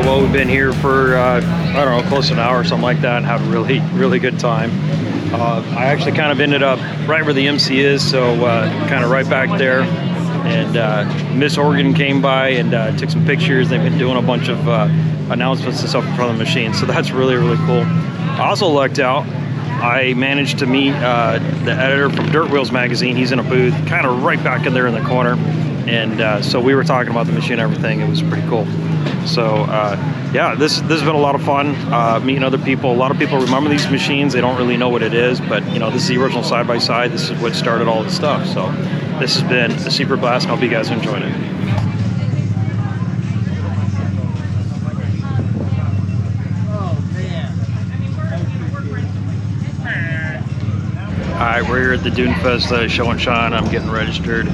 Well, we've been here for I don't know, close to an hour or something like that, and had a really good time. I actually kind of ended up right where the MC is, so kind of right back there. And Miss Oregon came by and took some pictures. They've been doing a bunch of announcements and stuff in front of the machine, so that's really cool. I also lucked out. I managed to meet the editor from Dirt Wheels magazine. He's in a booth kind of right back in there in the corner, and so we were talking about the machine and everything. It was pretty cool. So yeah, this has been a lot of fun, meeting other people. A lot of people remember these machines. They don't really know what it is, but you know, this is the original side-by-side. This is what started all this stuff. So this has been a super blast, and I hope you guys enjoyed it. Alright, we're here at the Dunefest show and shine. I'm getting registered,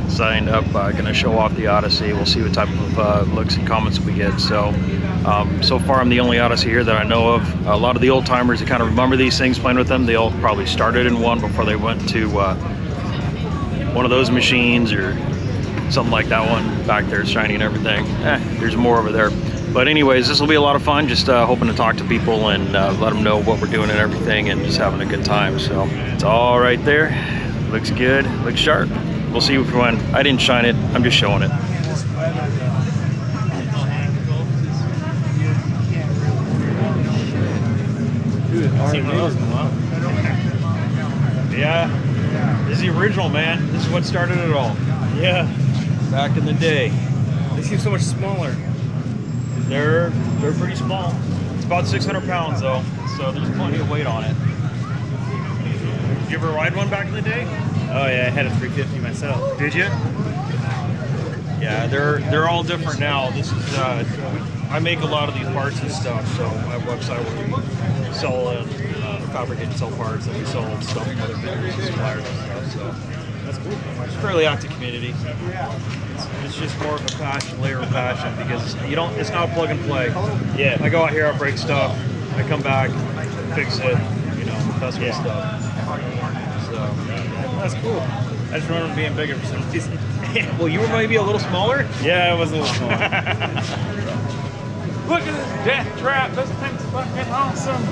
signed up, gonna show off the Odyssey. We'll see what type of looks and comments we get. So so far I'm the only Odyssey here that I know of. A lot of the old timers that kind of remember these things, playing with them, they all probably started in one before they went to one of those machines or something like that one back there, shiny and everything. There's more over there. But anyways, this will be a lot of fun. Just hoping to talk to people and let them know what we're doing and everything, and just having a good time. So it's all right there. Looks good, looks sharp. We'll see which one. I didn't shine it, I'm just showing it. Yeah, this is the original, man. This is what started it all. Yeah. Back in the day. They seem so much smaller. They're pretty small. It's about 600 pounds though, so there's plenty of weight on it. Did you ever ride one back in the day? Oh yeah, I had a 350 myself. Did you? Yeah, they're all different now. This is I make a lot of these parts and stuff, so I have a website where we sell fabricate and sell parts, and we sell stuff from other vendors and suppliers and stuff. So that's cool. It's a fairly active community. It's just more of a passion, layer of passion, because you don't. It's not plug and play. Yeah. I go out here, I break stuff, I come back, fix it, you know, that's good stuff. So That's cool. I just remember being bigger for some reason. well, you were maybe a little smaller. Yeah, it was a little smaller. Look at this death trap. This thing's fucking awesome.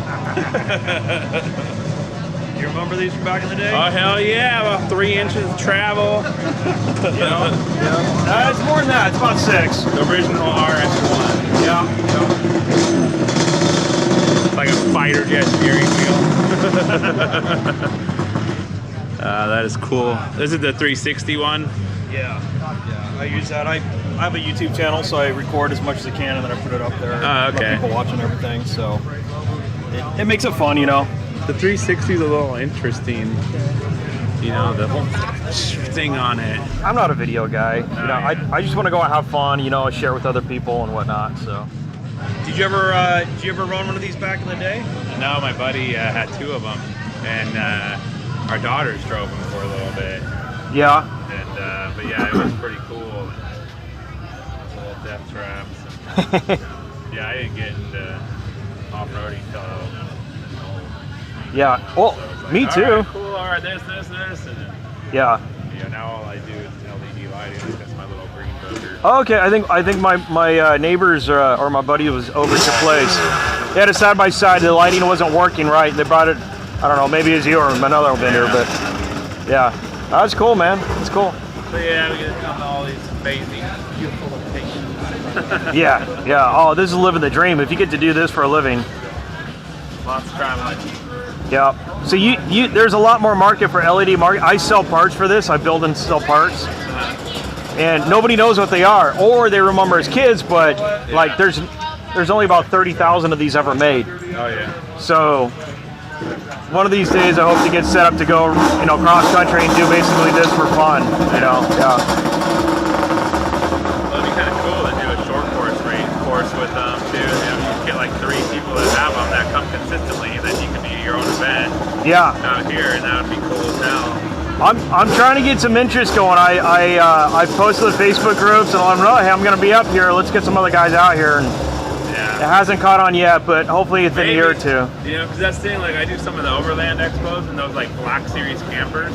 You remember these from back in the day? Oh, hell yeah. About 3 inches of travel. You know? Yeah. It's more than that. It's about 6. The original RS1. Yeah. Like a fighter jet steering wheel. That is cool. This is the 360 one. Yeah. I use that. I have a YouTube channel, so I record as much as I can, and then I put it up there. Oh, okay. Let people watching everything, so it makes it fun, you know. The 360 is a little interesting. You know, the whole thing on it. I'm not a video guy. You know, I just want to go and have fun, you know, share with other people and whatnot. So, did you ever run one of these back in the day? No, my buddy had 2 of them, and our daughters drove them for a little bit. Yeah. And but yeah, it was pretty cool. Little death traps. Yeah, I didn't get into off-roading until. Yeah. Well, So me like, too. All right, cool. All right, this, and then, Yeah. now all I do is LED lighting. That's my little green booger. Oh, okay, I think my neighbors or my buddy was over at your place. They had a side by side. The lighting wasn't working right. They brought it. I don't know. Maybe it's you or another vendor, but yeah, that's cool, man. That's cool. So yeah, we get to come to all these amazing, beautiful locations. Yeah. Oh, this is living the dream. If you get to do this for a living. Lots of traveling. Yeah. So you there's a lot more market for LED market. I sell parts for this. I build and sell parts. And nobody knows what they are, or they remember as kids, but like there's only about 30,000 of these ever made. Oh yeah. So one of these days I hope to get set up to go, you know, cross country and do basically this for fun, you know. Yeah. It'd be kind of cool to do a short course with them too. You know, you get like 3 people Yeah. out here, and that would be cool as hell. I'm trying to get some interest going. I posted the Facebook groups and I'm like, hey, I'm going to be up here. Let's get some other guys out here. And Yeah. it hasn't caught on yet, but hopefully within a year or two. You know, because that's the thing. Like I do some of the overland expos and those like Black Series campers.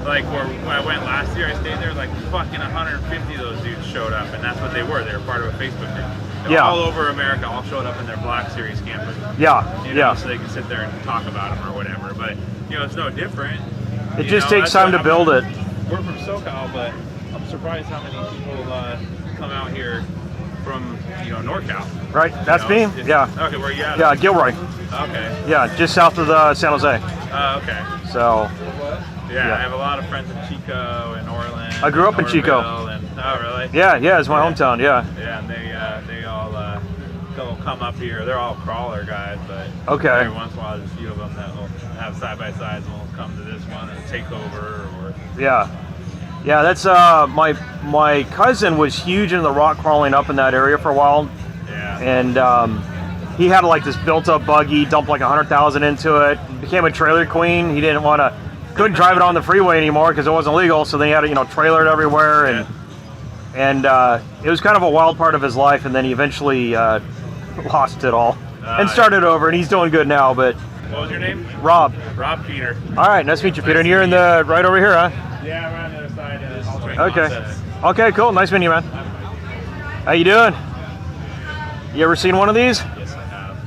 Like where when I went last year, I stayed there. Like fucking 150 of those dudes showed up, and that's what they were. They were part of a Facebook group. Yeah. All over America, all showed up in their Black Series campers. Yeah. You know, so they can sit there and talk about them or whatever. But you know, it's no different. It just takes time to build it. We're from SoCal, but I'm surprised how many people come out here from, you know, NorCal. Right, that's me. Yeah. Okay, where you at? Yeah, Gilroy. Okay. Yeah, just south of San Jose. Okay. So. Yeah, I have a lot of friends in Chico and Orland. I grew up in Chico. And, oh, really? Yeah, it's my hometown. Yeah. Yeah, and they all come up here. They're all crawler guys, but okay. Every once in a while, there's a few of them that will have side by sides and will come to this one and take over. Or yeah. That's my cousin was huge into the rock crawling up in that area for a while. Yeah. And he had like this built-up buggy, dumped like 100,000 into it, became a trailer queen. He couldn't drive it on the freeway anymore because it wasn't legal. So then he had to, trailer it everywhere, and it was kind of a wild part of his life. And then he eventually lost it all and started over. And he's doing good now. But what was your name? Rob. Rob Peter. All right, nice to meet you, Peter. And you're in the right over here, huh? Yeah, we're on the other side. Okay. Okay, cool. Nice meeting you, man. How you doing? You ever seen one of these? Yes, I have.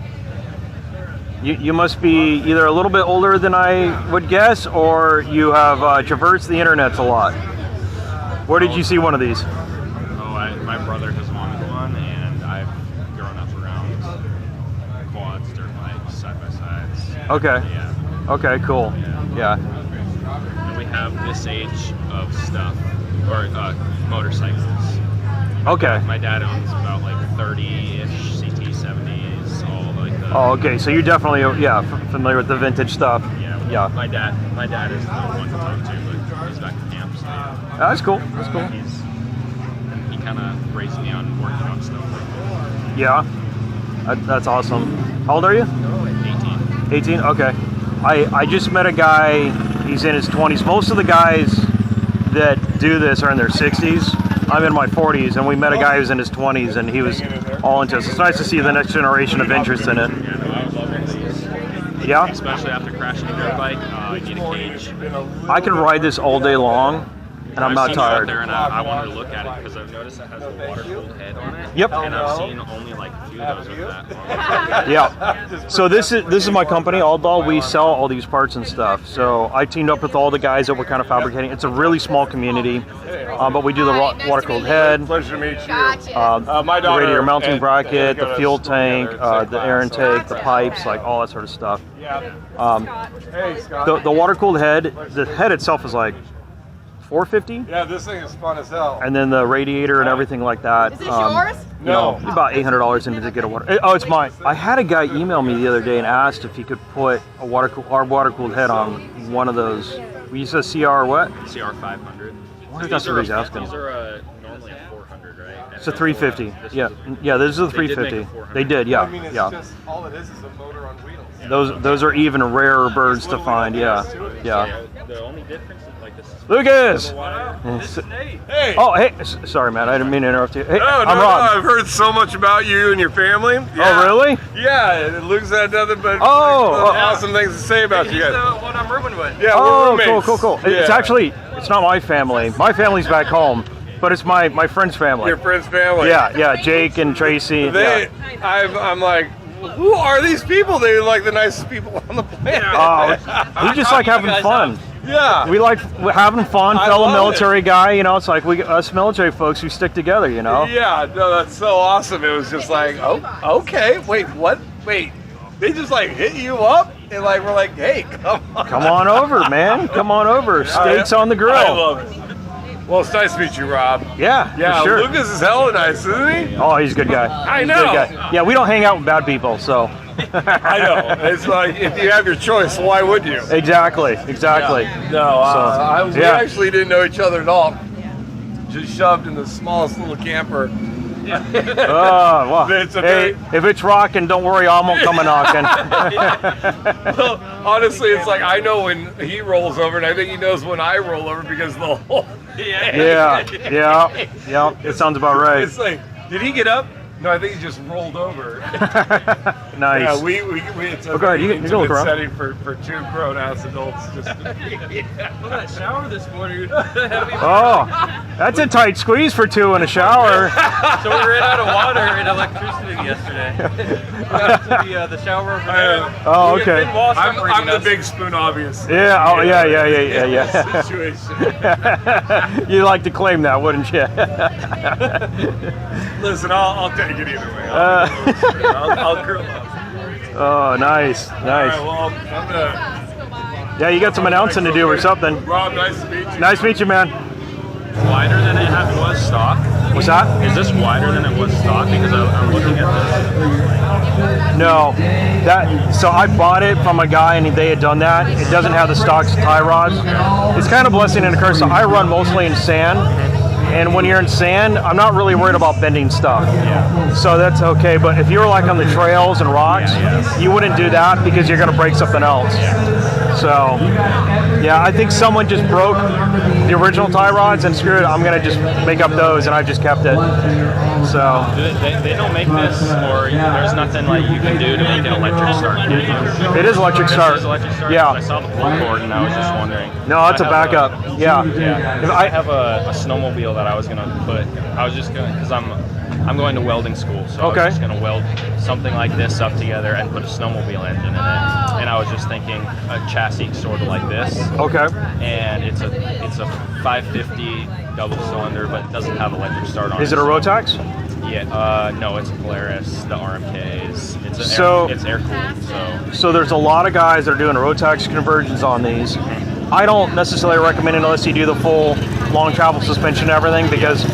You must be either a little bit older than I would guess, or you have traversed the internet a lot. Where did you see one of these? My brother has wanted one, and I've grown up around quads, dirt bikes, side-by-sides. Okay. Yeah. Okay, cool. Yeah. And we have this age of stuff, or motorcycles. Okay. My dad owns about like 30-ish CT70s, all like the... Oh, okay. So you're definitely familiar with the vintage stuff. Yeah. Yeah. My dad is the one to talk to, but he's back at camp, so yeah. That's cool. That's cool. He kind of raised me on working on stuff like that. Yeah. That's awesome. How old are you? 18. 18? Okay. I just met a guy, he's in his 20s. Most of the guys that do this are in their 60s. I'm in my 40s, and we met a guy who's in his 20s, and he was all into it. It's nice to see the next generation of interest in it. Yeah, no, I would love these. Yeah? Especially after crashing a dirt bike, I need a cage. I can ride this all day long, and I'm not tired. There and I wanted to look at it because I've noticed it has a water-cooled head on it. Yep. And I've seen only like a few of those with that. Yeah. So this is my company, Aldal. We sell all these parts and stuff. So I teamed up with all the guys that were kind of fabricating. It's a really small community, but we do the water-cooled head, Pleasure to meet you. the radiator mounting bracket, the fuel tank, the air intake, the pipes, like all that sort of stuff. Hey, Scott. The water-cooled head, the head itself is like $450, Yeah, this thing is fun as hell. and then the radiator and everything like that. Is this yours? No. About $800 into to get a water. Oh, it's mine. I had a guy email me the other day and asked if he could put our water-cooled head on one of those. We use a CR what? CR500. I wonder if that's what he's asking. These are normally a 400, right? It's a 350. Yeah. This is a 350. They did. I mean, it's Yeah. just, all it is a motor on wheels. Those are even rarer birds to find. Yeah. The only difference is like this is Lucas. This is Nate. Hey! Oh, hey. Sorry, man. I didn't mean to interrupt you. Hey, No, I'm Rob. I've heard so much about you and your family. Oh, really? Yeah, Luke's had nothing but Oh, awesome things to say about you guys. What I'm rooming with. Yeah, Oh, we're roommates. cool. It's Yeah. actually, it's not my family. My family's back home, but it's my friend's family. Your friend's family. Yeah, Jake and Tracy. I'm like, who are these people? They're like the nicest people on the planet. We just like having fun. Yeah. We like having fun, I fellow love military guy, it's like us military folks who stick together, Yeah, no, that's so awesome. It was just like, oh, okay, wait, what? Wait, they just like hit you up and like we're like, hey, come on. Come on over, man. Come on over. Steaks on the grill. I love it. Well, it's nice to meet you, Rob. Yeah, Yeah, for sure. Lucas is hella nice, isn't he? Oh, he's a good guy. I He's a know. good guy. Yeah, we don't hang out with bad people, so. I know. It's like, if you have your choice, why would you? Exactly. No, we yeah. actually didn't know each other at all. Just shoved in the smallest little camper Oh, well, hey, if it's rocking, don't worry, I won't come a knocking. Well, honestly, it's like I know when he rolls over, and I think he knows when I roll over because the whole. Yeah. It sounds about right. It's like, did he get up? No, I think he just rolled over. Nice. Yeah, it's a Okay, you can look around. setting for two grown-ass adults. Just Look at that shower this morning. Oh, that's a tight squeeze for two in a shower. So we ran out of water and electricity yesterday. To the shower over there. Oh, okay. I'm the big spoon, obviously. Yeah. Oh, yeah. Situation. You'd like to claim that, wouldn't you? Listen, I'll take it either way. I'll curl up. Oh, nice. All right, well, I'm gonna. Yeah, you got some announcing to do or something. Rob, nice to meet you. Nice to meet you, man. Wider than it was stock. What's that? Is this wider than it was stock? Because I'm looking at this. No, so I bought it from a guy and they had done that. It doesn't have the stock tie rods. It's kind of a blessing and a curse. So I run mostly in sand, and when you're in sand, I'm not really worried about bending stuff. Yeah. So that's okay. But if you were like on the trails and rocks, you wouldn't do that because you're going to break something else. So, yeah, I think someone just broke the original tie rods and screwed it. I'm going to just make up those, and I just kept it. So They don't make this, or there's nothing like you can do to make an electric start. it is electric start. It is electric start. Yeah. I saw the pull cord, and I was just wondering. No, it's a backup. Yeah. Yeah. I have a snowmobile that I was gonna put. I was just gonna, because I'm going to welding school, so I was just gonna weld something like this up together and put a snowmobile engine in it. And I was just thinking a chassis sort of like this. Okay. And it's a 550 double cylinder, but it doesn't have electric start on it. Is it a Rotax? Yeah. No, it's a Polaris. The RMKs. It's air cooled. So there's a lot of guys that are doing Rotax conversions on these. I don't necessarily recommend it unless you do the full long travel suspension and everything, because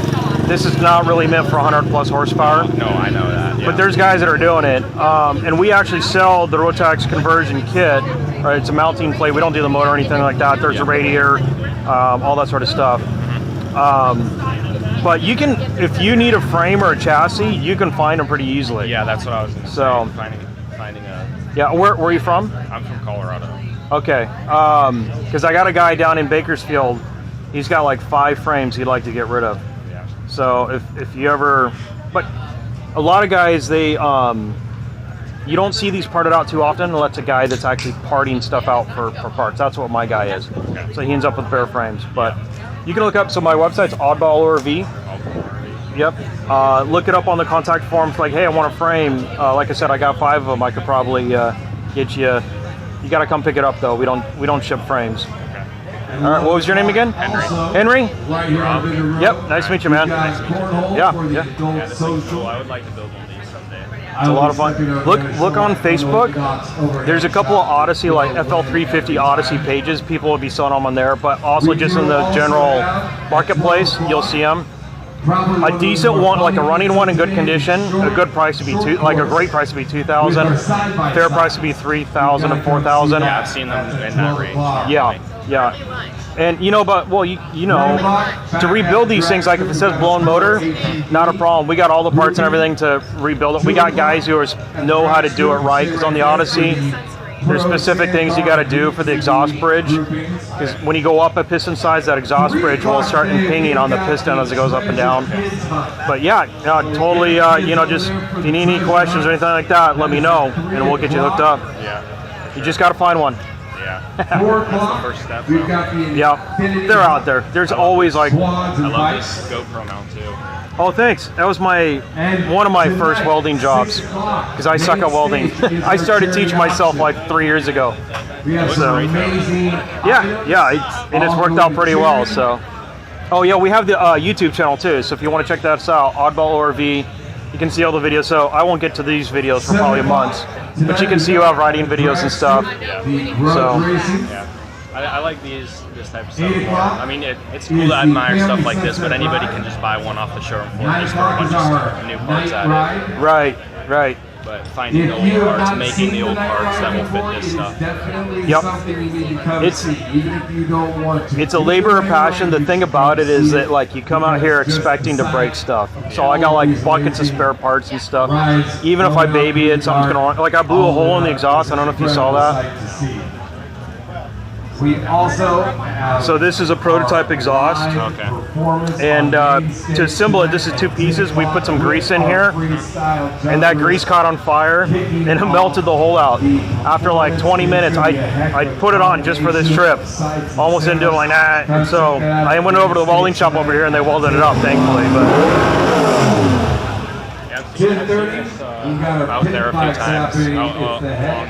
this is not really meant for 100 plus horsepower. No, I know that. Yeah. But there's guys that are doing it, and we actually sell the Rotax conversion kit. Right, it's a mounting plate. We don't do the motor or anything like that. There's a radiator, all that sort of stuff. But you can, if you need a frame or a chassis, you can find them pretty easily. Yeah, that's what I was going to say. Finding a. Yeah, where are you from? I'm from Colorado. Okay, because I got a guy down in Bakersfield. He's got like 5 frames he'd like to get rid of. Yeah. So if you ever, but a lot of guys, they you don't see these parted out too often unless a guy that's actually parting stuff out for parts. That's what my guy is. Okay. So he ends up with bare frames. But you can look up, so my website's Oddball ORV. Yep. Look it up on the contact forms. Like, hey, I want a frame. Like I said, I got 5 of them. I could probably get you. You got to come pick it up though. We don't ship frames. Okay. All right. What was your name again? Henry. Henry. Yep. Nice to meet you, man. Nice to meet you. Yeah. Yeah, this thing's cool. I would like to build one of these someday. It's a lot of fun. Look on Facebook. There's a couple of Odyssey, like FL250 Odyssey pages. People will be selling them on there, but also just in the general marketplace, you'll see them. A decent one, like a running one in good condition, a good price would be a great price would be $2,000. Fair price would be $3,000 to $4,000. Yeah, I've seen them in that range. Yeah. And to rebuild these things, like if it says blown motor, not a problem. We got all the parts and everything to rebuild it. We got guys who know how to do it right, because on the Odyssey, there's specific things you got to do for the exhaust bridge, because when you go up a piston size, that exhaust bridge will start impinging on the piston as it goes up and down. But yeah, totally, just if you need any questions or anything like that, let me know, and we'll get you hooked up. Yeah. You just got to find one. Yeah. That's the first step. Yeah, they're out there. There's always like. I love this GoPro mount too. Oh, thanks. That was one of my first welding jobs, because I suck at welding. I started teaching myself like 3 years ago. So, yeah, and it's worked out pretty well. So, oh yeah, we have the YouTube channel too. So if you want to check that out, Oddball ORV, you can see all the videos. So I won't get to these videos for probably months, but you can see you have riding videos and stuff. Yeah. So. Yeah. I like this type of stuff more. I mean, it's cool to admire stuff like this, but anybody can just buy one off the showroom floor and just throw a bunch of new parts at it. Right. but finding the old parts, making the old parts that will fit this stuff. Yep. It's a labor of passion. The thing about it is that like you come out here expecting to break stuff. So I got like buckets of spare parts and stuff. Even if I baby it, something's gonna like I blew a hole in the exhaust. I don't know if you saw that. We also so this is a prototype exhaust. Okay. And to assemble it, this is 2 pieces. We put some grease in here, and that grease caught on fire, and it melted the hole out. After like 20 minutes, I put it on just for this trip. Almost didn't do it, like nah. And so I went over to the welding shop over here, and they welded it up, thankfully. But out there a few times along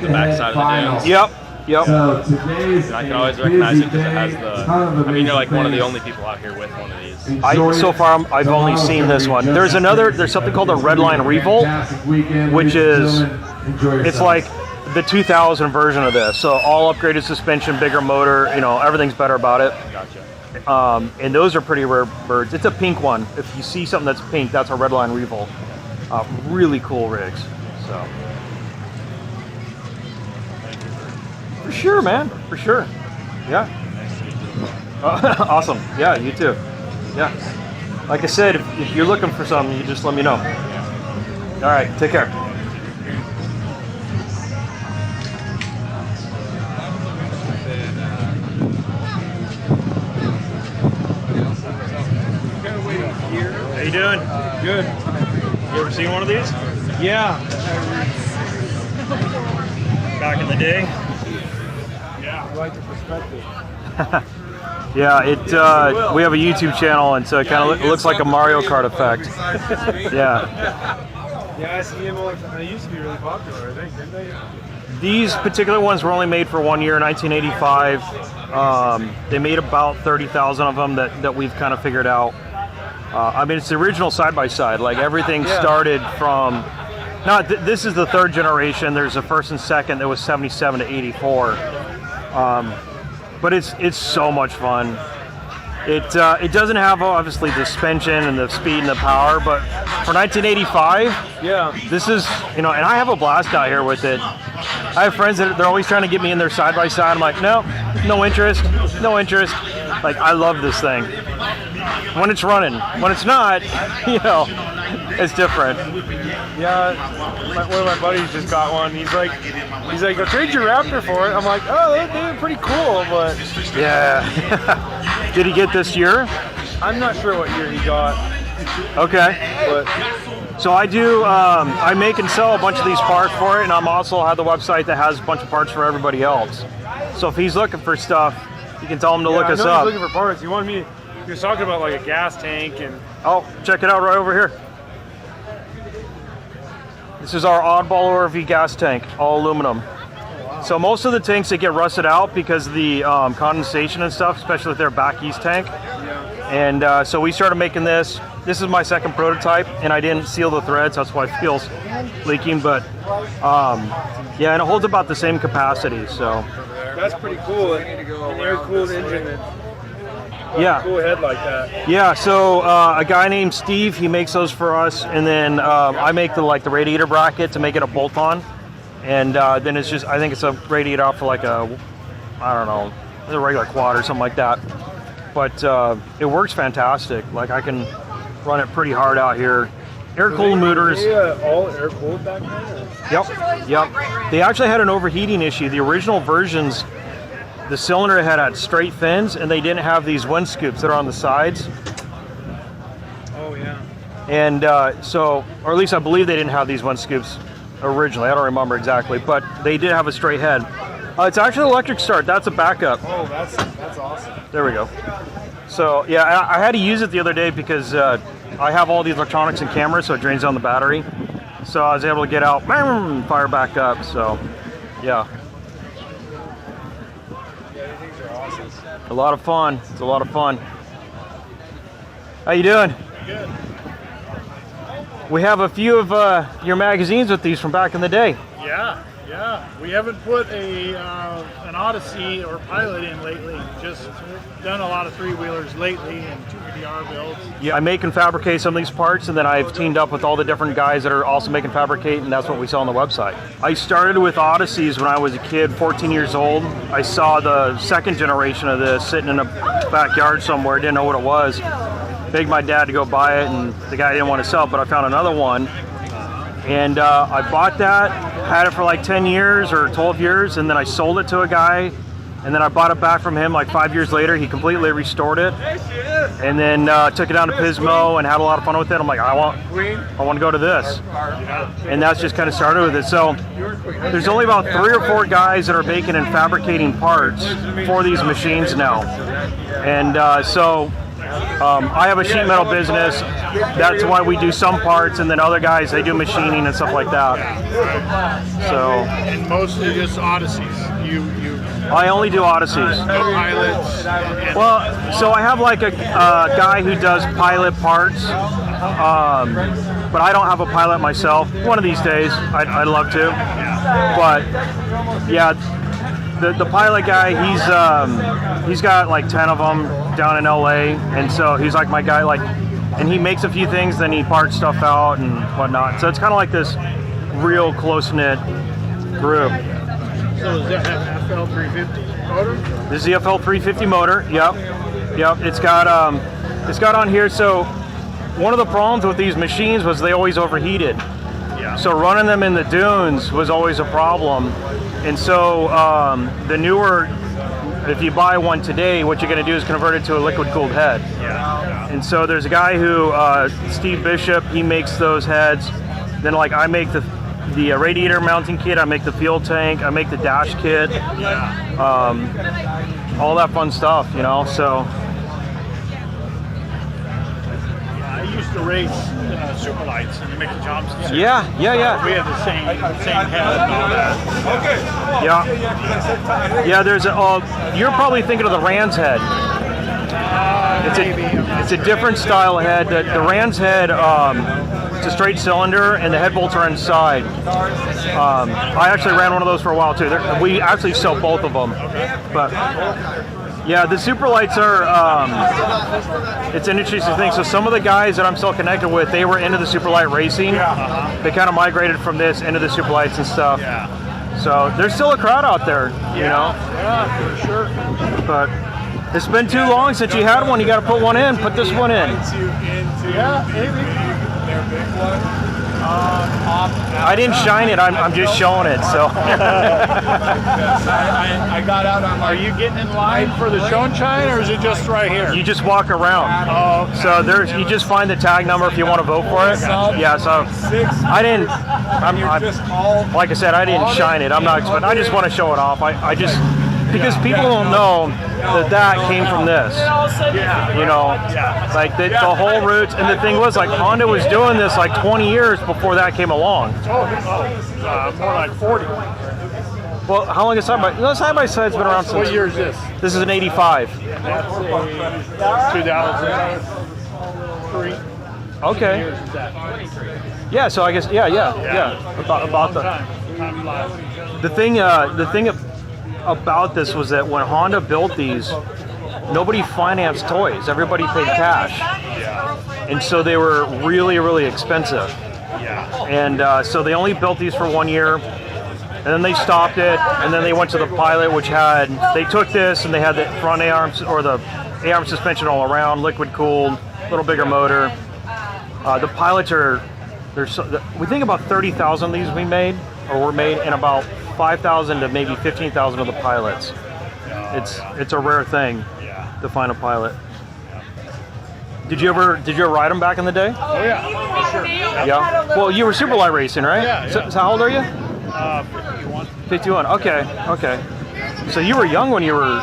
the backside of the dunes. Yep. Yep. I can always recognize it because it has the. I mean, you're like one of the only people out here with one of these. So far, I've only seen this one. There's something called a Redline Revolt, which is, it's like the 2000 version of this. So all upgraded suspension, bigger motor, you know, everything's better about it. Gotcha. And those are pretty rare birds. It's a pink one. If you see something that's pink, that's a Redline Revolt. Really cool rigs. So. For sure, man. For sure. Yeah. Awesome. Yeah, you too. Yeah. Like I said, if you're looking for something, you just let me know. All right. Take care. How you doing? Good. You ever seen one of these? Yeah. Back in the day? I like the perspective. Yeah, we have a YouTube channel, and so it kind of looks like a Mario Kart effect. Yeah. Yeah, I see them. They used to be really popular, I think, didn't they? These particular ones were only made for 1 year, 1985. They made about 30,000 of them that we've kind of figured out. I mean, it's the original side-by-side. Like, everything started from... this is the 3rd generation. There's a 1st and 2nd that was 77 to 84. But it's so much fun. It doesn't have obviously the suspension and the speed and the power, but for 1985, this is, you know, and I have a blast out here with it. I have friends that they're always trying to get me in their side by side. I'm like, no interest. Like, I love this thing when it's running. When it's not, you know, it's different. Yeah, one of my buddies just got one. He's like, go trade your Raptor for it. I'm like, oh, they're pretty cool, but yeah. Did he get this year? I'm not sure what year he got. Okay. But so I do. I make and sell a bunch of these parts for it, and I'm also have the website that has a bunch of parts for everybody else. So if he's looking for stuff, you can tell him to look us up. He's looking for parts. He was talking about like a gas tank and. Oh, check it out right over here. This is our oddball ORV gas tank, all aluminum. Oh, wow. So most of the tanks, they get rusted out because of the condensation and stuff, especially with their back east tank. Yeah. And so we started making this. This is my 2nd prototype, and I didn't seal the threads, that's why it feels leaking. But yeah, and it holds about the same capacity. So that's pretty cool. And they're a cool engine. Yeah. Cool head like that. Yeah, so a guy named Steve, he makes those for us, and then I make the radiator bracket to make it a bolt-on, and then it's just, I think it's a radiator out for like a, I don't know, a regular quad or something like that. But it works fantastic. Like, I can run it pretty hard out here. Air-cooled motors. All air-cooled back then? Yep. They actually had an overheating issue. The original versions, the cylinder had straight fins, and they didn't have these wind scoops that are on the sides. Oh, yeah. And so, or at least I believe they didn't have these wind scoops originally. I don't remember exactly, but they did have a straight head. It's actually electric start. That's a backup. Oh, that's awesome. There we go. So, yeah, I had to use it the other day because I have all these electronics and cameras, so it drains down the battery. So I was able to get out, fire back up. So, yeah. A lot of fun. It's a lot of fun. How you doing? Good. We have a few of your magazines with these from back in the day. Yeah. We haven't put an Odyssey or Pilot in lately. Just done a lot of three-wheelers lately and 2VR builds. Yeah, I make and fabricate some of these parts, and then I've teamed up with all the different guys that are also making fabricate, and that's what we sell on the website. I started with Odysseys when I was a kid, 14 years old. I saw the second generation of this sitting in a backyard somewhere, didn't know what it was. Begged my dad to go buy it, and the guy didn't want to sell it, but I found another one. And I bought that, had it for like 10 years or 12 years, and then I sold it to a guy, and then I bought it back from him like 5 years later. He completely restored it, and then took it down to Pismo and had a lot of fun with it. I'm like, I want to go to this, and that's just kind of started with it. So there's only about 3 or 4 guys that are making and fabricating parts for these machines now, and I have a sheet metal business. That's why we do some parts, and then other guys, they do machining and stuff like that. So, and mostly just Odysseys. I only do Odysseys. No Pilots. Well, so I have like a guy who does Pilot parts, but I don't have a Pilot myself. One of these days, I'd love to. But yeah, the Pilot guy, he's got like 10 of them down in LA, and so he's like my guy. And he makes a few things, then he parts stuff out and whatnot. So it's kind of like this real close-knit group. So does that have FL350 motor? This is the FL350 motor. Yep. It's got on here. So one of the problems with these machines was they always overheated. Yeah. So running them in the dunes was always a problem. And so the newer, if you buy one today, what you're going to do is convert it to a liquid-cooled head. Yeah. And so there's a guy who, Steve Bishop, he makes those heads. Then like I make the radiator mounting kit, I make the fuel tank, I make the dash kit, all that fun stuff, you know. So I used to race super lights in the Mickey Thompson series. yeah. We had the same head and all that. Yeah, there's you're probably thinking of the Rand's head. It's a different style of head. The Rand's head, it's a straight cylinder, and the head bolts are inside. I actually ran one of those for a while too. We actually sell both of them. But yeah, the super lights are, it's an interesting thing. So some of the guys that I'm still connected with, they were into the super light racing. They kind of migrated from this into the super lights and stuff. So there's still a crowd out there, you know. Yeah, for sure. But it's been too long since you had one. You got to put one in. Put this one in. Yeah, maybe. Their big one. I didn't shine it. I'm just showing it. So. I got out on. Are you getting in line for the show and shine, or is it just right here? You just walk around. Oh. Okay. So you just find the tag number if you want to vote for it. Yeah. So I didn't. Like I said, I didn't shine it. I'm not. I just want to show it off. I just. Because people don't know that came from this. You know, like the whole roots. And the thing was, like, Honda was doing this like 20 years before that came along. More like 40. Well, how long is side by side's been around since? What year is this? This is an 85. That's a 2003. Okay. Years is that? Yeah. So I guess yeah. About the thing about this was that when Honda built these, nobody financed toys. Everybody paid cash. And so they were really, really expensive. And so they only built these for 1 year, and then they stopped it, and then they went to the Pilot, which they took this and they had the front A-arms or the A-arm suspension all around, liquid cooled, a little bigger motor. The Pilots we think about 30,000 of these were made, and about 5,000 to maybe 15,000 of the Pilots. It's a rare thing to find a Pilot. Did you ever ride them back in the day? Oh yeah, for sure. Yeah. Well, you were super light racing, right? Yeah. So how old are you? 51. 51. Okay. So you were young when you were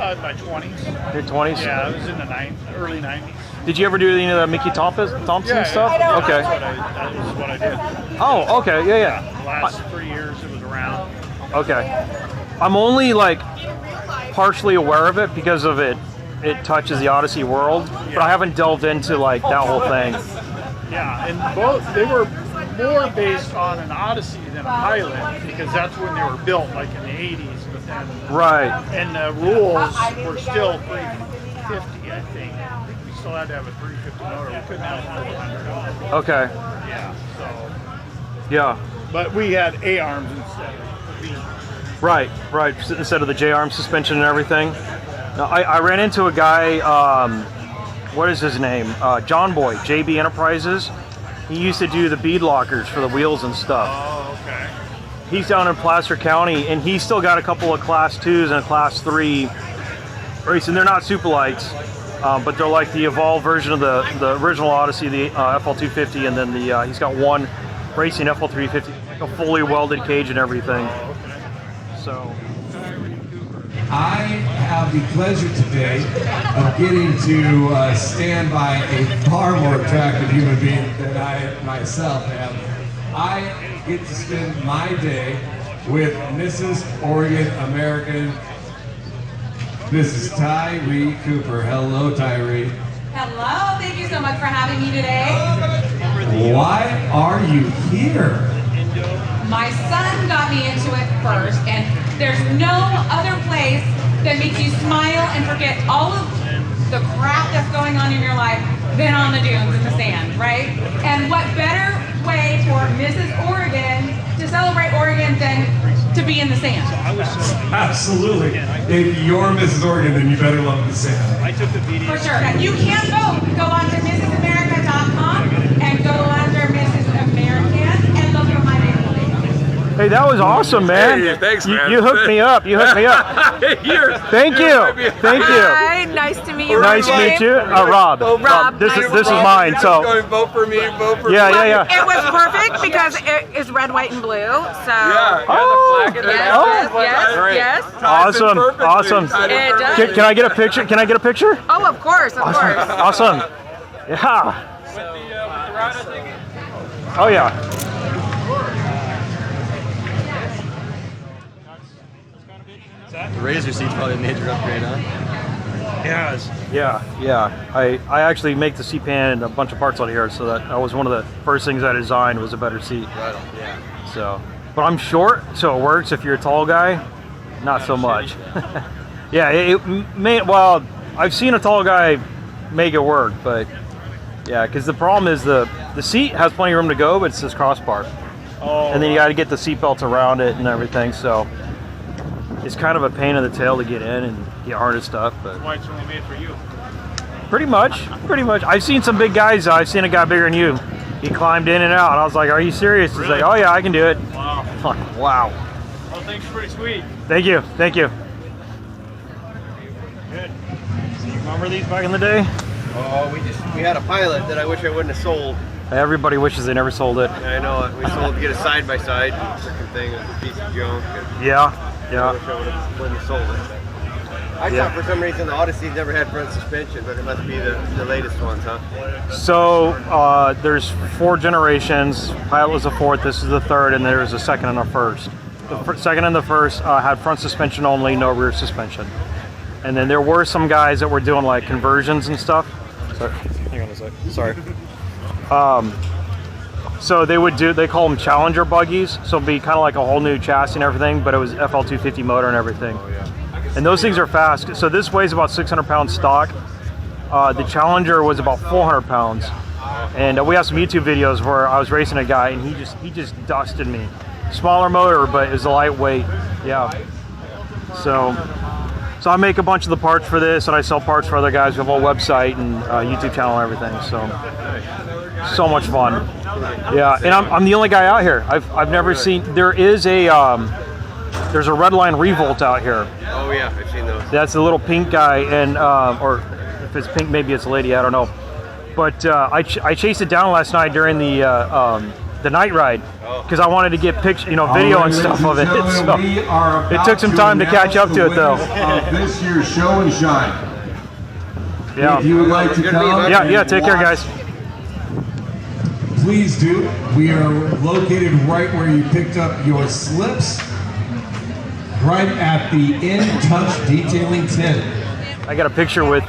In my 20s. your 20s. Yeah, I was in the early 90s. Did you ever do any of the Mickey Thompson stuff? Yeah. Okay. That was what I did. Oh, okay. Yeah. The last 3 years it was around. Okay. I'm only like partially aware of it because of it touches the Odyssey world, but I haven't delved into like that whole thing. Yeah, and both, they were more based on an Odyssey than a Pilot because that's when they were built, like in the 80s. But then, Right. and the rules were still 350, I think. We still had to have a 350 motor. We couldn't have a 400. Okay. Yeah, so. Yeah. But we had A-arms instead of V. Right, right. Instead of the J-arm suspension and everything. Now, I ran into a guy, what is his name? John Boy, JB Enterprises. He used to do the bead lockers for the wheels and stuff. Oh, okay. He's down in Placer County, and he's still got a couple of Class 2s and a Class 3 racing. They're not super lights, but they're like the evolved version of the original Odyssey, the FL250, and then the he's got one racing FL350, like a fully welded cage and everything. So I have the pleasure today of getting to stand by a far more attractive human being than I myself am. I get to spend my day with Mrs. Oregon American. This is Tyree Cooper. Hello, Tyree. Hello, thank you so much for having me today. Why are you here? My son got me into it first, and there's no other place that makes you smile and forget all of the crap that's going on in your life than on the dunes in the sand, right? And what better way for Mrs. Oregon to celebrate Oregon than to be in the sand? Absolutely. If you're Mrs. Oregon, then you better love the sand. For sure. You can vote. Go on to MrsAmerica.com and go under Mrs. American and look at my name. hey, that was awesome, man. Hey, thanks, man. You hooked me up. You hooked me up. Thank you. Thank you. Hi, nice to meet you. Nice to meet you. Rob. Rob, This nice is to this is meet mine. So Vote for me. Vote for me. yeah. It was perfect because it is red, white, and blue. So Yeah. Oh, The flag in the yes, background. yes. Awesome. Awesome. It does. Can I get a picture? Can I get a picture? Oh, of course, of course. Awesome. Yeah. Oh yeah. The razor seat's probably a major upgrade, huh? Yes. Yeah. I actually make the seat pan and a bunch of parts out here, so that was one of the first things I designed was a better seat. Right on. Yeah. So, but I'm short, so it works. If you're a tall guy, not so much. Yeah, it may. Well, I've seen a tall guy make it work, but yeah, because the problem is the seat has plenty of room to go, but it's this crossbar, and then you got to get the seat belts around it and everything. So it's kind of a pain in the tail to get in and get harnessed up. But Why it's only made for you? pretty much. I've seen some big guys. I've seen a guy bigger than you. He climbed in and out. I was like, "Are you serious?" He's like, "Oh yeah, I can do it." Wow. I'm like, wow. Well, thanks, pretty sweet. Thank you. Good. So you remember these back in the day? Oh, we had a Pilot that I wish I wouldn't have sold. Everybody wishes they never sold it. I know it. We sold to get a side by side. Freaking thing. It was a piece of junk. Yeah. I wish I wouldn't have sold it. I thought for some reason the Odyssey's never had front suspension, but it must be the latest ones, huh? So there's 4 generations. Pilot was the 4th. This is the 3rd, and there's a 2nd and a 1st. The second and the 1st had front suspension only, no rear suspension. And then there were some guys that were doing like conversions and stuff. Sorry, hang on a sec. Sorry. So they call them Challenger buggies. So it'd be kind of like a whole new chassis and everything, but it was FL250 motor and everything. Oh, yeah. And those things are fast. So this weighs about 600 pounds stock. The Challenger was about 400 pounds. And we have some YouTube videos where I was racing a guy and he just dusted me. Smaller motor, but it was a lightweight. Yeah. So I make a bunch of the parts for this, and I sell parts for other guys. We have a whole website and YouTube channel and everything. So much fun. Yeah, and I'm the only guy out here. I've never seen. There's a Red Line Revolt out here. Oh yeah, I've seen those. That's the little pink guy, and or if it's pink, maybe it's a lady. I don't know. But I chased it down last night during the night ride because I wanted to get video and stuff of it. So it took some time to catch up to it though. This year's show and shine. Yeah. If you would like to come, Yeah. Take care, guys. Please do. We are located right where you picked up your slips, right at the In Touch Detailing tent. I got a picture with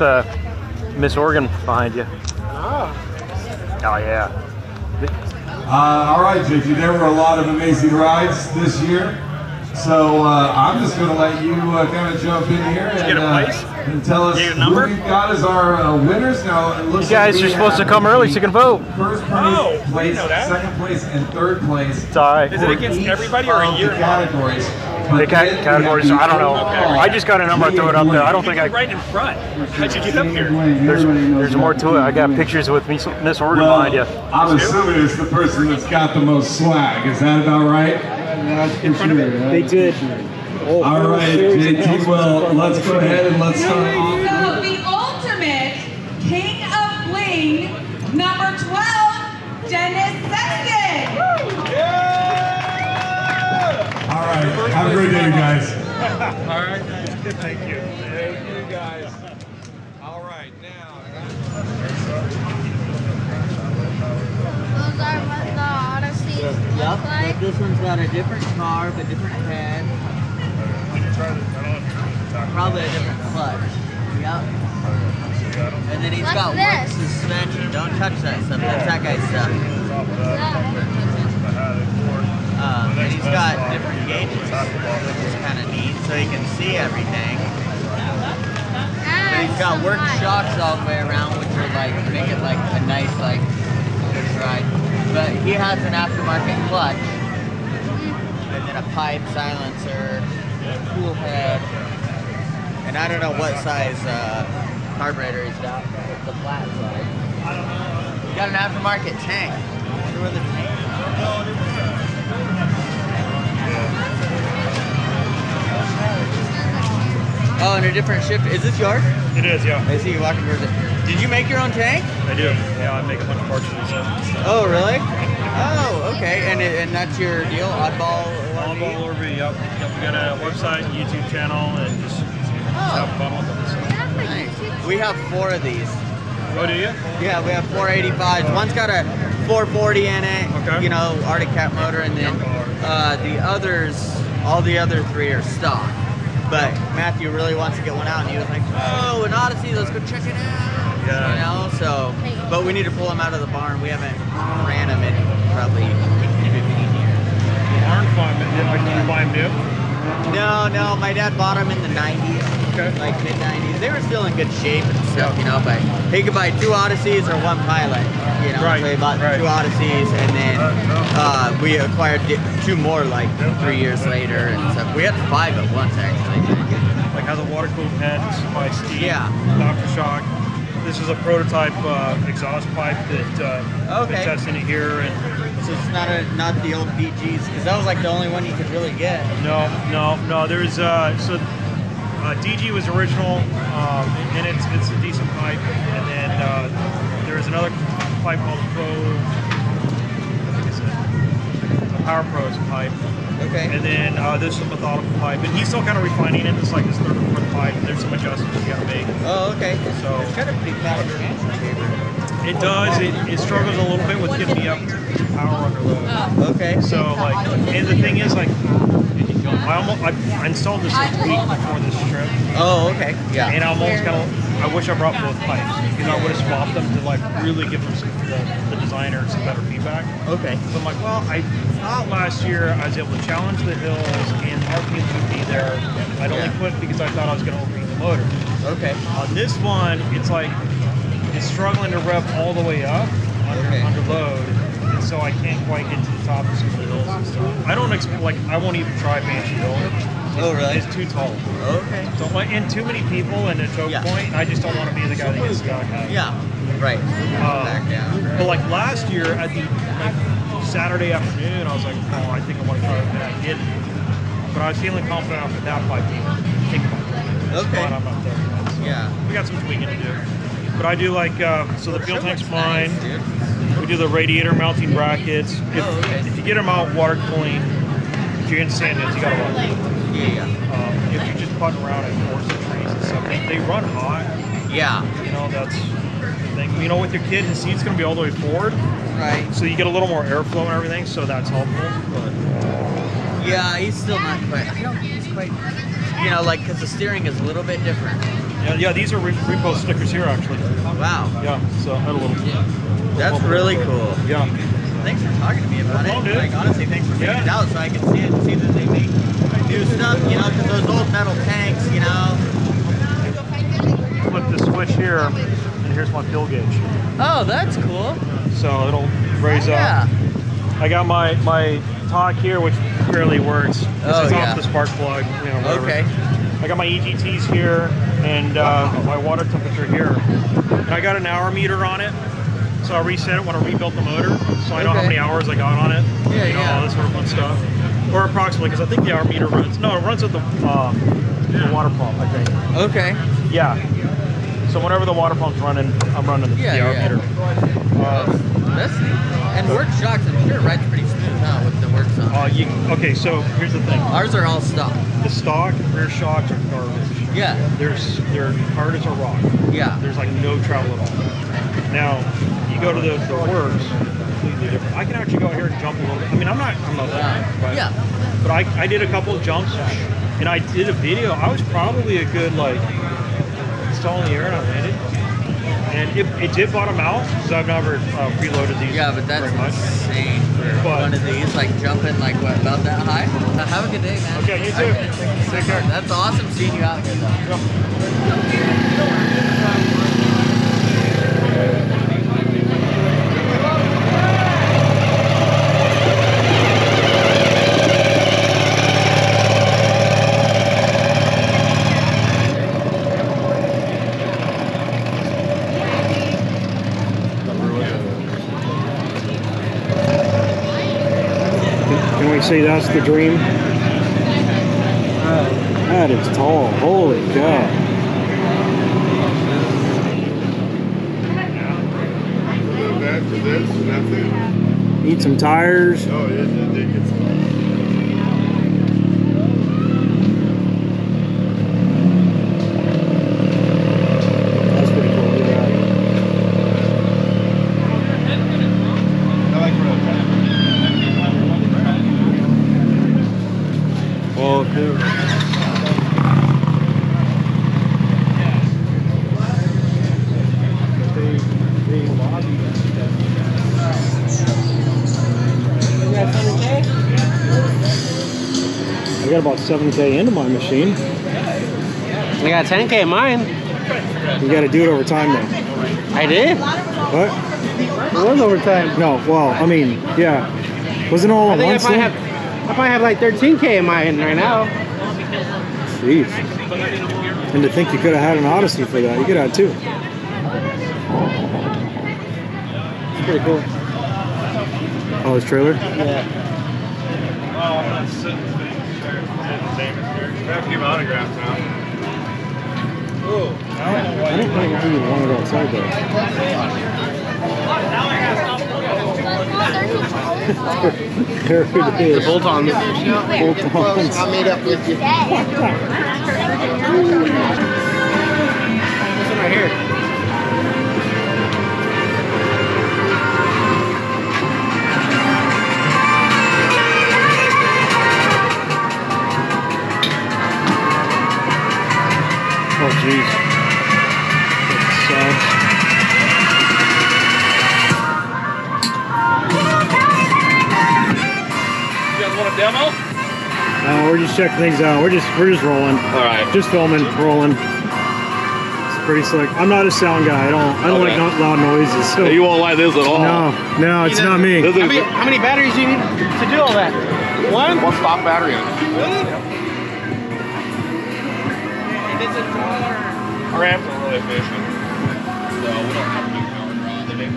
Miss Oregon behind you. Oh yeah. All right, JT, there were a lot of amazing rides this year. So I'm just going to let you kind of jump in here and tell us who we've got as our winners. Now, it looks you guys are supposed to come early so you can vote. First place, second place, and third place. It's all right. Is it against everybody or a year? Categories. The categories, I don't know. I just got a number, I threw it up there. I don't think I... Right in front. How'd you get up here? There's more to it. I got pictures with Miss Oregon behind you. I'm assuming it's the person that's got the most swag. Is that about right? They did. All right, JT, well, let's go ahead and let's start off. So the ultimate king of bling, number 12, Dennis Sexton. All right, have a great day, guys. All right. Thank you. Thank you, guys. All right, now. Those are what the Odyssey look like. This one's got a different carb, a different head. Probably a different clutch. Yep. And then he's got wood suspension. Don't touch that stuff. That's that guy's stuff. And he's got different gauges, which is kind of neat, so you can see everything. But he's got work shocks all the way around, which are like make it like a nice like ride. But he has an aftermarket clutch, and then a pipe silencer, cool head, and I don't know what size carburetor he's got. It's the flat side. He got an aftermarket tank. I wonder where the tank is. Oh, and a different shift. Is this yours? It is, yeah. I see you walking towards it. Did you make your own tank? I do. Yeah, I make a bunch of parts for these. Oh, really? Oh, okay. And that's your deal? Oddball Oddball RV, yep. We got a website, YouTube channel, and just have fun with it. Nice. We have 4 of these. Oh, do you? Yeah, we have 485s. One's got a 440 in it, okay. You know, Arctic Cat motor, and then the others, all the other 3 are stock. But Matthew really wants to get one out, and he was like, "Oh, an Odyssey, let's go check it out." Yeah. You know, so, but we need to pull them out of the barn. We haven't ran them in probably 15 years. Barn fun. Did you buy them new? No, my dad bought them in the 90s, like mid-90s. They were still in good shape and stuff, you know, but he could buy 2 Odysseys or 1 Pilot, you know, so he bought 2 Odysseys, and then we acquired 2 more like 3 years later and stuff. We had 5 at once, actually. Like has a water-cooled head by Steve. Yeah. Aftershock. This is a prototype exhaust pipe that been testing it here, and so it's not the old BGs, because that was like the only one you could really get. No. There's DG was original, and it's a decent pipe, and then there's another pipe called Pro. I think it's a Power Pros pipe. Okay. And then there's some methodical pipe, and he's still kind of refining it. It's like his 3rd or 4th pipe. There's some adjustments you gotta make. Oh, okay. So it's got a pretty fast transfer chamber. It does. It struggles a little bit with getting me up to power under load. Okay. So like, and the thing is like, I installed this like a week before this trip. Oh, okay. Yeah. And I'm almost kind of, I wish I brought both pipes because I would have swapped them to like really give them the designer some better feedback. Okay. So I'm like, well, I thought last year I was able to challenge the hills and RPMs would be there. I'd only quit because I thought I was going to overheat the motor. Okay. On this one, it's like it's struggling to rev all the way up under load. And so I can't quite get to the top of some of the hills and stuff. I don't expect, like, I won't even try Banshee Hill. Oh, really? It's too tall. Okay. So, and too many people and a choke point, I just don't want to be the guy that gets stuck. Yeah, right. Back down. But like last year at the Saturday afternoon, I was like, oh, I think I want to try it, and I didn't. But I was feeling confident after that pipe being Okay. But I'm not there yet. So yeah. We got some tweaking to do. But I do like, so the fuel tank's fine. We do the radiator mounting brackets. If you get them out water cooling, if you're in sand dunes, you gotta run them. Yeah. If you're just putting around at 4 trees and stuff, they run hot. Yeah. You know, that's the thing. You know, with your kid, the seat's gonna be all the way forward. Right. So you get a little more airflow and everything, so that's helpful. But yeah, he's still not quite. I don't think he's quite. You know, like, because the steering is a little bit different. Yeah, these are repo stickers here, actually. Wow. Yeah, so I had a little. That's really cool. Yeah. Thanks for talking to me about it. Like, honestly, thanks for taking it out so I can see it and see that they make new stuff, you know, because those old metal tanks, you know. Flip the switch here, and here's my fuel gauge. Oh, that's cool. So it'll raise up. I got my talk here, which barely works. This is off the spark plug. You know, whatever. Okay. I got my EGTs here and my water temperature here. And I got an hour meter on it. So I reset it when I rebuilt the motor. So I know how many hours I got on it. Yeah, you know, all this sort of fun stuff. Or approximately, because I think the hour meter runs. No, it runs with the water pump, I think. Okay. Yeah. So whenever the water pump's running, I'm running the hour meter. That's neat. And work shocks, I'm sure it rides pretty smooth, huh, with the works on. Okay, so here's the thing. Ours are all stock. The stock rear shocks are garbage. Yeah. They're hard as a rock. Yeah. There's like no travel at all. Now, you go to the works, completely different. I can actually go out here and jump a little bit. I mean, I'm not that, but, but I did a couple of jumps, and I did a video. I was probably a good, like, stall in the air and I landed. And it did bottom out, because I've never preloaded these. Yeah, but that's insane for one of these, like jumping like what, about that high? Have a good day, man. Okay, you too. Take care. That's awesome seeing you out here, though. Can we say that's the dream? That is tall. Holy cow. That for this, and that's it. Need some tires. Oh, yeah, they get some. That's pretty cool. Look at that. I like road. Well, dude. I got about 7K into my machine. I got 10K in mine. You got to do it over time though. I did? What? It was overtime. No, well, I mean, yeah. Wasn't all I at think once? I probably have like 13K in mine right now. Jeez. And to think you could have had an Odyssey for that. You could have had two. It's pretty cool. Oh, his trailer? Yeah. Oh, that's sitting there. We have to give autographs now. I don't know why you want to go outside though. There it is. The bolt-ons. Bolt-ons. I made up with you. This one right here. Oh, jeez. That You guys want a demo? we're just checking things out. We're just rolling. All right. Just filming, rolling. It's pretty slick. I'm not a sound guy. I don't like loud noises. So You won't like this at all. No, it's not me. How many batteries do you need to do all that? One? One stock battery in it. Really? Our amps are really efficient. So we don't have to do power draw. They make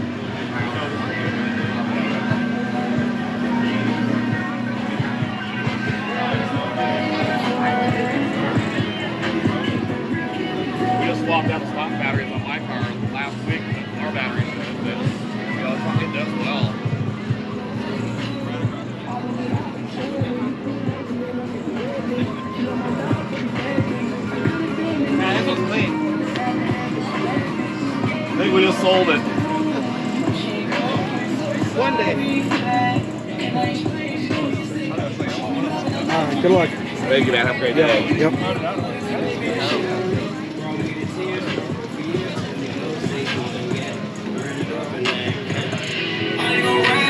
We just swapped out the stock batteries on my car last week. Our batteries are good. It does well. I think we just sold it. One day. All right, good luck. Thank you, man. Have a great day. Yep.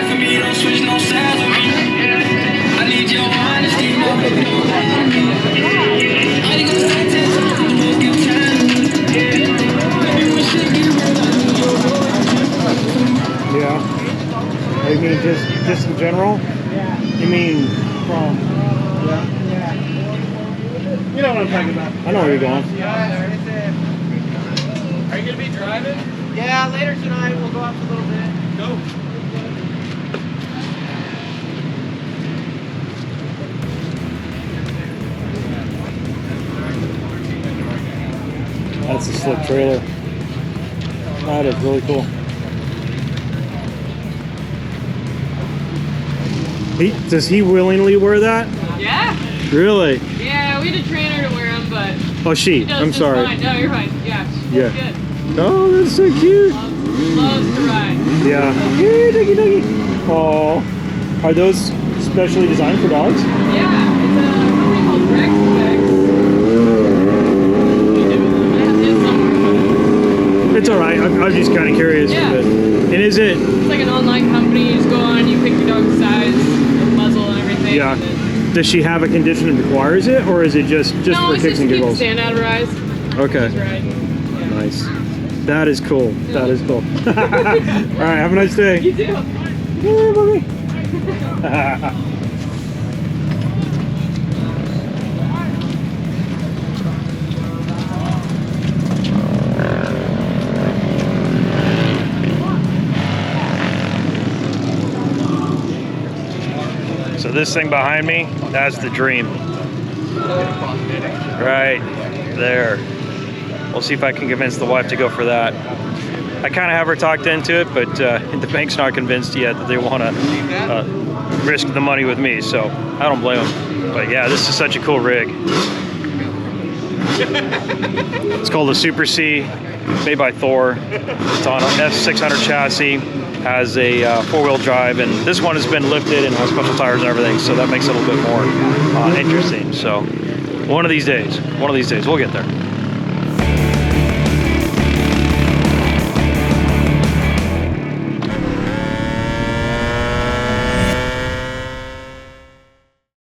For me, don't switch, no salary. I need your honesty, no. How you gonna stay 10 times in the most good time? Maybe we should get rid of Yeah. I mean, just in general? You mean from... Yeah. You know what I'm talking about. I know where you're going. Are you gonna be driving? Yeah, later tonight. We'll go out for a little bit. Go. That's a slick trailer. That is really cool. Does he willingly wear that? Yeah. Really? Yeah, we had to train her to wear them, but. Oh, she. does I'm just sorry. Fine. No, you're fine. Yeah. Yeah. Good. Oh, that's so cute. Loves to ride. Yeah. Yeah, doggy, doggy. Oh, are those specially designed for dogs? Yeah, it's a company called Rex. It's all right. I'm just kind of curious. Yeah. And is it? It's like an online company. You just go on, you pick your dog's size, muzzle, and everything. Yeah. And then, Does she have a condition that requires it, or is it just no, for it's kicks just and to keep the giggles? stand out of her eyes. Okay. She's riding. Nice. That is cool. That is cool. All right. Have a nice day. You too. Yeah, mommy. So this thing behind me, that's the Dream. Right there. We'll see if I can convince the wife to go for that. I kind of have her talked into it, but the bank's not convinced yet that they want to risk the money with me, so I don't blame them. But yeah, this is such a cool rig. It's called a Super C, made by Thor. It's on an F600 chassis, has a four-wheel drive, and this one has been lifted and has special tires and everything, so that makes it a little bit more interesting. So one of these days, we'll get there.